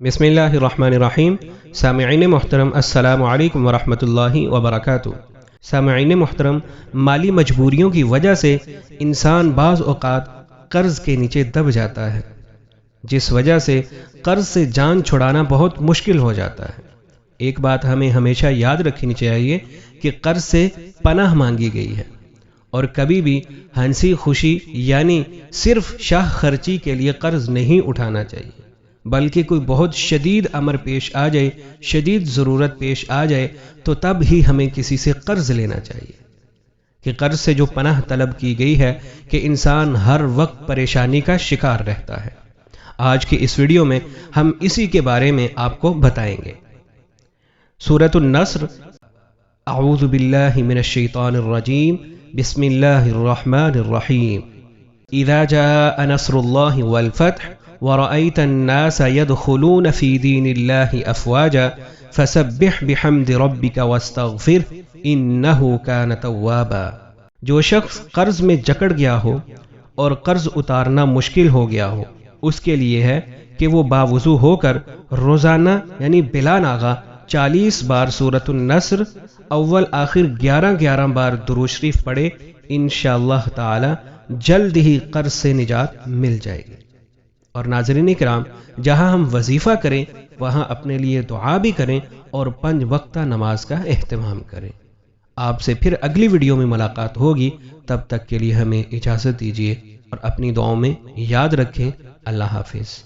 बिस्मिल्लाहिर्रहमानिर्रहीम। सामईन मोहतरम अस्सलामु अलैकुम वरहमतुल्लाहि वबरकातुहू। सामईन मोहतरम, माली मजबूरियों की वजह से इंसान बाज़ औक़ात कर्ज़ के नीचे दब जाता है, जिस वजह से कर्ज़ से जान छुड़ाना बहुत मुश्किल हो जाता है। एक बात हमें हमेशा याद रखनी चाहिए कि कर्ज़ से पनाह मांगी गई है और कभी भी हंसी खुशी यानी सिर्फ शाह खर्ची के लिए कर्ज़ नहीं उठाना चाहिए, बल्कि कोई बहुत शदीद अमर पेश आ जाए, शदीद ज़रूरत पेश आ जाए तो तब ही हमें किसी से कर्ज़ लेना चाहिए। कि कर्ज़ से जो पनाह तलब की गई है कि इंसान हर वक्त परेशानी का शिकार रहता है। आज की इस वीडियो में हम इसी के बारे में आपको बताएंगे। सूरतुन नस्र, अऊज़ु बिल्लाहि मिनश शैतानिर रजीम, बिस्मिल्लाहिर रहमानिर रहीम। इज़ा जाअ नस्रुल्लाहि वल फ़त्ह वरअयत अन्नास यदखुलून फ़ी दीनिल्लाहि अफ़वाजा फ़सब्बिह बिहम्दि रब्बिका वस्तग़फ़िर इन्नहु कान तव्वाबा। जो शख्स कर्ज़ में जकड़ गया हो और कर्ज़ उतारना मुश्किल हो गया हो, उसके लिए है कि वो बावुज़ू होकर रोज़ाना यानी बिला नागा 40 बार सूरतुन नस्र अव्वल आखिर 11 बार दुरूद शरीफ पढ़े। इंशाअल्लाह ताला जल्द ही कर्ज़ से निजात मिल जाएगी। और नाज़रीन किराम, जहाँ हम वजीफ़ा करें वहाँ अपने लिए दुआ भी करें और 5 वक्ता नमाज का एहतमाम करें। आपसे फिर अगली वीडियो में मुलाकात होगी, तब तक के लिए हमें इजाज़त दीजिए और अपनी दुआओं में याद रखें। अल्लाह हाफिज़।